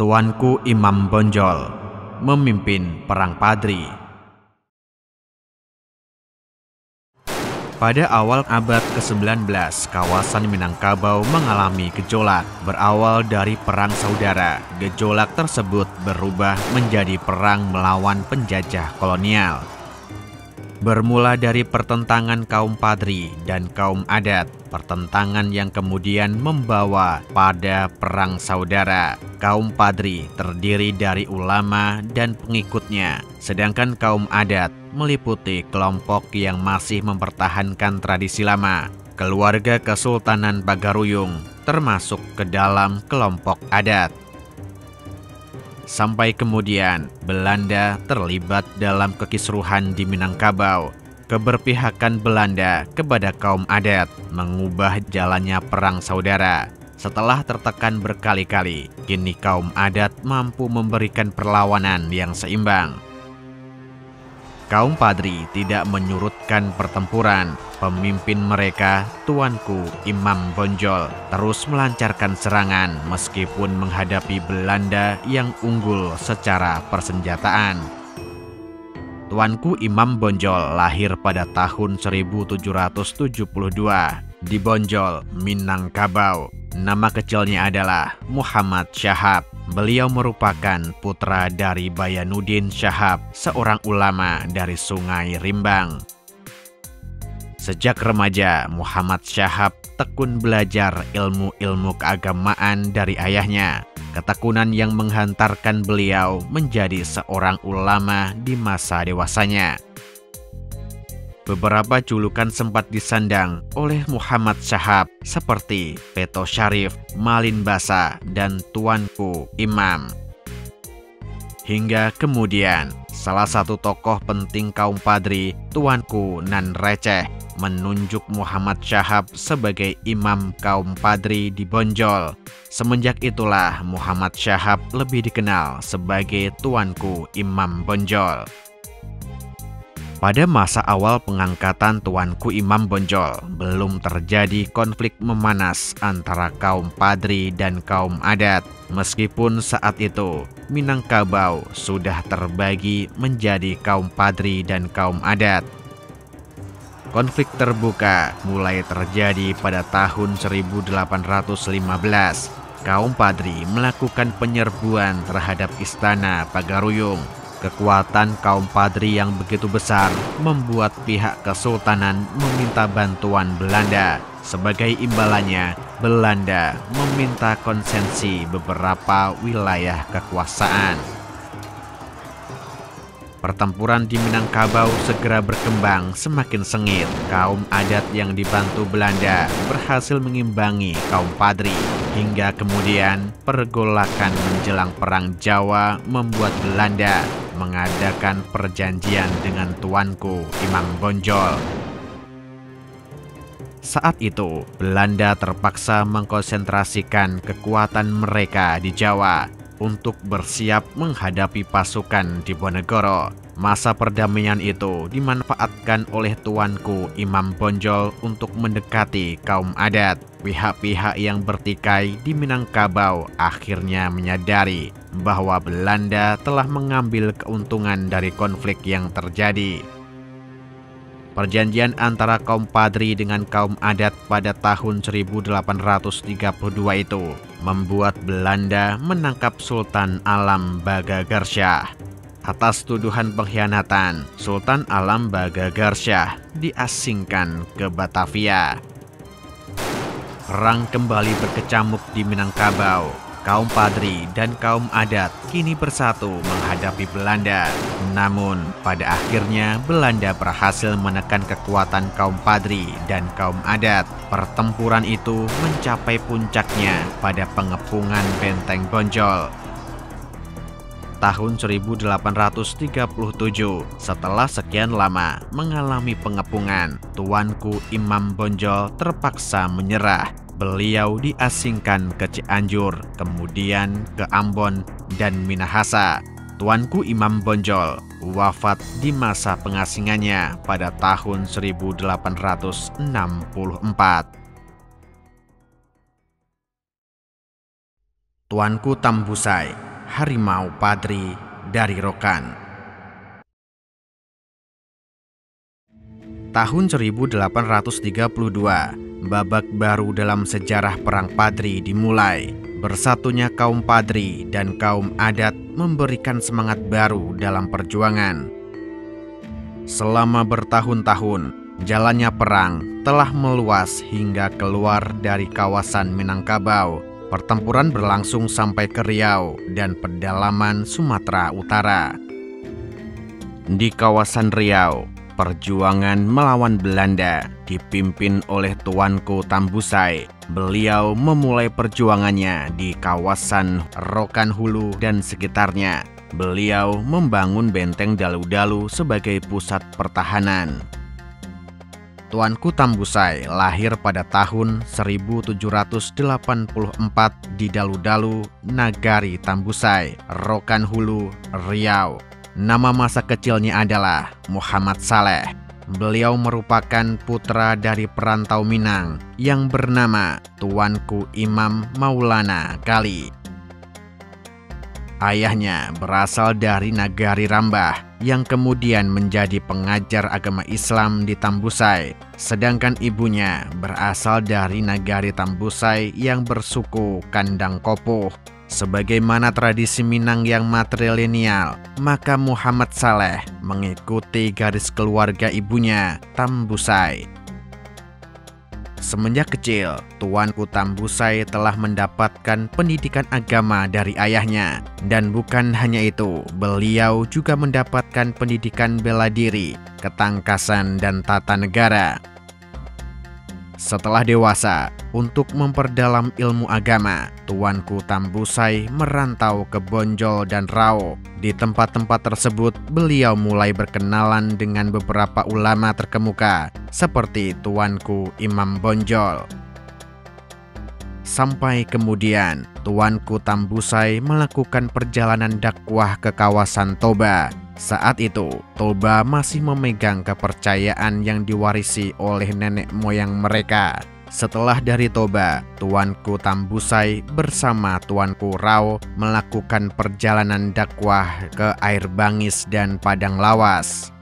Tuanku Imam Bonjol memimpin Perang Padri. Pada awal abad ke-19, kawasan Minangkabau mengalami gejolak. Berawal dari perang saudara, gejolak tersebut berubah menjadi perang melawan penjajah kolonial. Bermula dari pertentangan kaum Padri dan kaum adat, pertentangan yang kemudian membawa pada perang saudara. Kaum Padri terdiri dari ulama dan pengikutnya, sedangkan kaum adat meliputi kelompok yang masih mempertahankan tradisi lama. Keluarga Kesultanan Bagaruyung termasuk ke dalam kelompok adat. Sampai kemudian Belanda terlibat dalam kekisruhan di Minangkabau. Keberpihakan Belanda kepada kaum adat mengubah jalannya perang saudara. Setelah tertekan berkali-kali, kini kaum adat mampu memberikan perlawanan yang seimbang. Kaum Padri tidak menyurutkan pertempuran. Pemimpin mereka, Tuanku Imam Bonjol, terus melancarkan serangan meskipun menghadapi Belanda yang unggul secara persenjataan. Tuanku Imam Bonjol lahir pada tahun 1772 di Bonjol, Minangkabau. Nama kecilnya adalah Muhammad Syahab. Beliau merupakan putra dari Bayanuddin Syahab, seorang ulama dari Sungai Rimbang. Sejak remaja, Muhammad Syahab tekun belajar ilmu-ilmu keagamaan dari ayahnya. Ketekunan yang menghantarkan beliau menjadi seorang ulama di masa dewasanya. Beberapa julukan sempat disandang oleh Muhammad Syahab seperti Peto Syarif, Malin Basa, dan Tuanku Imam. Hingga kemudian, salah satu tokoh penting kaum Padri, Tuanku Nan Receh, menunjuk Muhammad Syahab sebagai imam kaum Padri di Bonjol. Semenjak itulah Muhammad Syahab lebih dikenal sebagai Tuanku Imam Bonjol. Pada masa awal pengangkatan Tuanku Imam Bonjol, belum terjadi konflik memanas antara kaum Padri dan kaum adat. Meskipun saat itu Minangkabau sudah terbagi menjadi kaum Padri dan kaum adat. Konflik terbuka mulai terjadi pada tahun 1815. Kaum Padri melakukan penyerbuan terhadap istana Bagaruyung. Kekuatan kaum Padri yang begitu besar membuat pihak kesultanan meminta bantuan Belanda. Sebagai imbalannya, Belanda meminta konsensi beberapa wilayah kekuasaan. Pertempuran di Minangkabau segera berkembang semakin sengit. Kaum adat yang dibantu Belanda berhasil mengimbangi kaum Padri. Hingga kemudian pergolakan menjelang Perang Jawa membuat Belanda mengadakan perjanjian dengan Tuanku Imam Bonjol. Saat itu, Belanda terpaksa mengkonsentrasikan kekuatan mereka di Jawa untuk bersiap menghadapi pasukan Diponegoro. Masa perdamaian itu dimanfaatkan oleh Tuanku Imam Bonjol untuk mendekati kaum adat. Pihak-pihak yang bertikai di Minangkabau akhirnya menyadari bahwa Belanda telah mengambil keuntungan dari konflik yang terjadi. Perjanjian antara kaum Padri dengan kaum adat pada tahun 1832 itu membuat Belanda menangkap Sultan Alam Bagagharsyah. Atas tuduhan pengkhianatan, Sultan Alam Bagagharsyah diasingkan ke Batavia. Perang kembali berkecamuk di Minangkabau. Kaum Padri dan kaum adat kini bersatu menghadapi Belanda. Namun, pada akhirnya Belanda berhasil menekan kekuatan kaum Padri dan kaum adat. Pertempuran itu mencapai puncaknya pada pengepungan Benteng Bonjol. Tahun 1837, setelah sekian lama mengalami pengepungan, Tuanku Imam Bonjol terpaksa menyerah. Beliau diasingkan ke Cianjur, kemudian ke Ambon dan Minahasa. Tuanku Imam Bonjol wafat di masa pengasingannya pada tahun 1864. Tuanku Tambusai, Harimau Padri dari Rokan. Tahun 1832, babak baru dalam sejarah Perang Padri dimulai. Bersatunya kaum Padri dan kaum adat memberikan semangat baru dalam perjuangan. Selama bertahun-tahun, jalannya perang telah meluas hingga keluar dari kawasan Minangkabau. Pertempuran berlangsung sampai ke Riau dan pedalaman Sumatera Utara. Di kawasan Riau, perjuangan melawan Belanda dipimpin oleh Tuanku Tambusai. Beliau memulai perjuangannya di kawasan Rokan Hulu dan sekitarnya. Beliau membangun benteng Dalu-Dalu sebagai pusat pertahanan. Tuanku Tambusai lahir pada tahun 1784 di Dalu-Dalu, Nagari Tambusai, Rokan Hulu, Riau. Nama masa kecilnya adalah Muhammad Saleh. Beliau merupakan putra dari perantau Minang yang bernama Tuanku Imam Maulana Kali. Ayahnya berasal dari Nagari Rambah yang kemudian menjadi pengajar agama Islam di Tambusai, sedangkan ibunya berasal dari Nagari Tambusai yang bersuku Kandang Kopuh. Sebagaimana tradisi Minang yang matrilineal, maka Muhammad Saleh mengikuti garis keluarga ibunya, Tambusai. Semenjak kecil, Tuanku Tambusai telah mendapatkan pendidikan agama dari ayahnya. Dan bukan hanya itu, beliau juga mendapatkan pendidikan bela diri, ketangkasan, dan tata negara. Setelah dewasa, untuk memperdalam ilmu agama, Tuanku Tambusai merantau ke Bonjol dan Rao. Di tempat-tempat tersebut, beliau mulai berkenalan dengan beberapa ulama terkemuka, seperti Tuanku Imam Bonjol. Sampai kemudian, Tuanku Tambusai melakukan perjalanan dakwah ke kawasan Toba. Saat itu, Toba masih memegang kepercayaan yang diwarisi oleh nenek moyang mereka. Setelah dari Toba, Tuanku Tambusai bersama Tuanku Rao melakukan perjalanan dakwah ke Air Bangis dan Padang Lawas.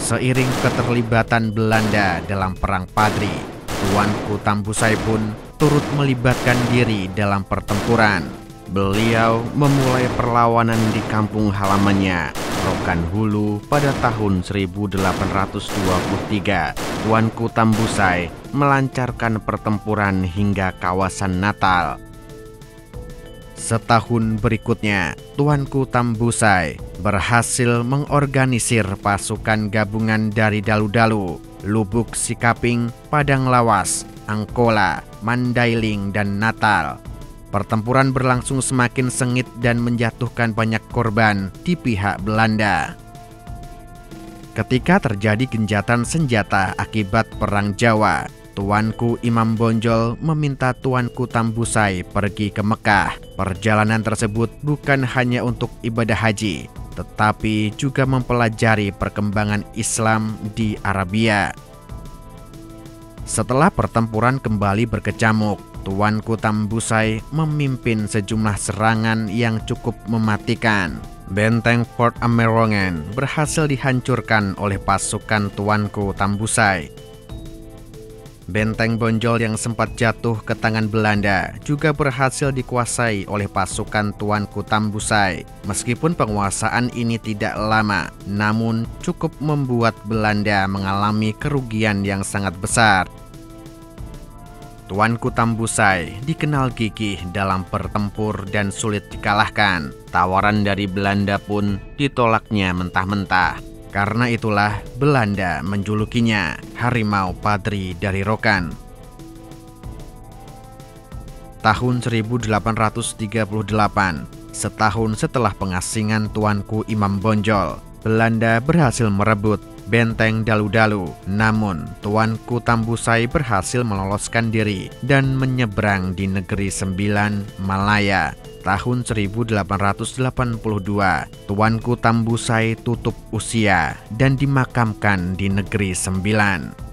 Seiring keterlibatan Belanda dalam Perang Padri, Tuanku Tambusai pun turut melibatkan diri dalam pertempuran. Beliau memulai perlawanan di kampung halamannya, Rokan Hulu, pada tahun 1823. Tuanku Tambusai melancarkan pertempuran hingga kawasan Natal. Setahun berikutnya, Tuanku Tambusai berhasil mengorganisir pasukan gabungan dari Dalu-Dalu, Lubuk Sikaping, Padang Lawas, Angkola, Mandailing, dan Natal. Pertempuran berlangsung semakin sengit dan menjatuhkan banyak korban di pihak Belanda. Ketika terjadi gencatan senjata akibat Perang Jawa, Tuanku Imam Bonjol meminta Tuanku Tambusai pergi ke Mekah. Perjalanan tersebut bukan hanya untuk ibadah haji, tetapi juga mempelajari perkembangan Islam di Arabia. Setelah pertempuran kembali berkecamuk, Tuanku Tambusai memimpin sejumlah serangan yang cukup mematikan. Benteng Fort Amerongen berhasil dihancurkan oleh pasukan Tuanku Tambusai. Benteng Bonjol yang sempat jatuh ke tangan Belanda juga berhasil dikuasai oleh pasukan Tuanku Tambusai. Meskipun penguasaan ini tidak lama, namun cukup membuat Belanda mengalami kerugian yang sangat besar. Tuanku Tambusai dikenal gigih dalam bertempur dan sulit dikalahkan. Tawaran dari Belanda pun ditolaknya mentah-mentah. Karena itulah Belanda menjulukinya Harimau Padri dari Rokan. Tahun 1838, setahun setelah pengasingan Tuanku Imam Bonjol, Belanda berhasil merebut Benteng Dalu-Dalu. Namun, Tuanku Tambusai berhasil meloloskan diri dan menyeberang di Negeri Sembilan, Malaya. Tahun 1882, Tuanku Tambusai tutup usia dan dimakamkan di Negeri Sembilan.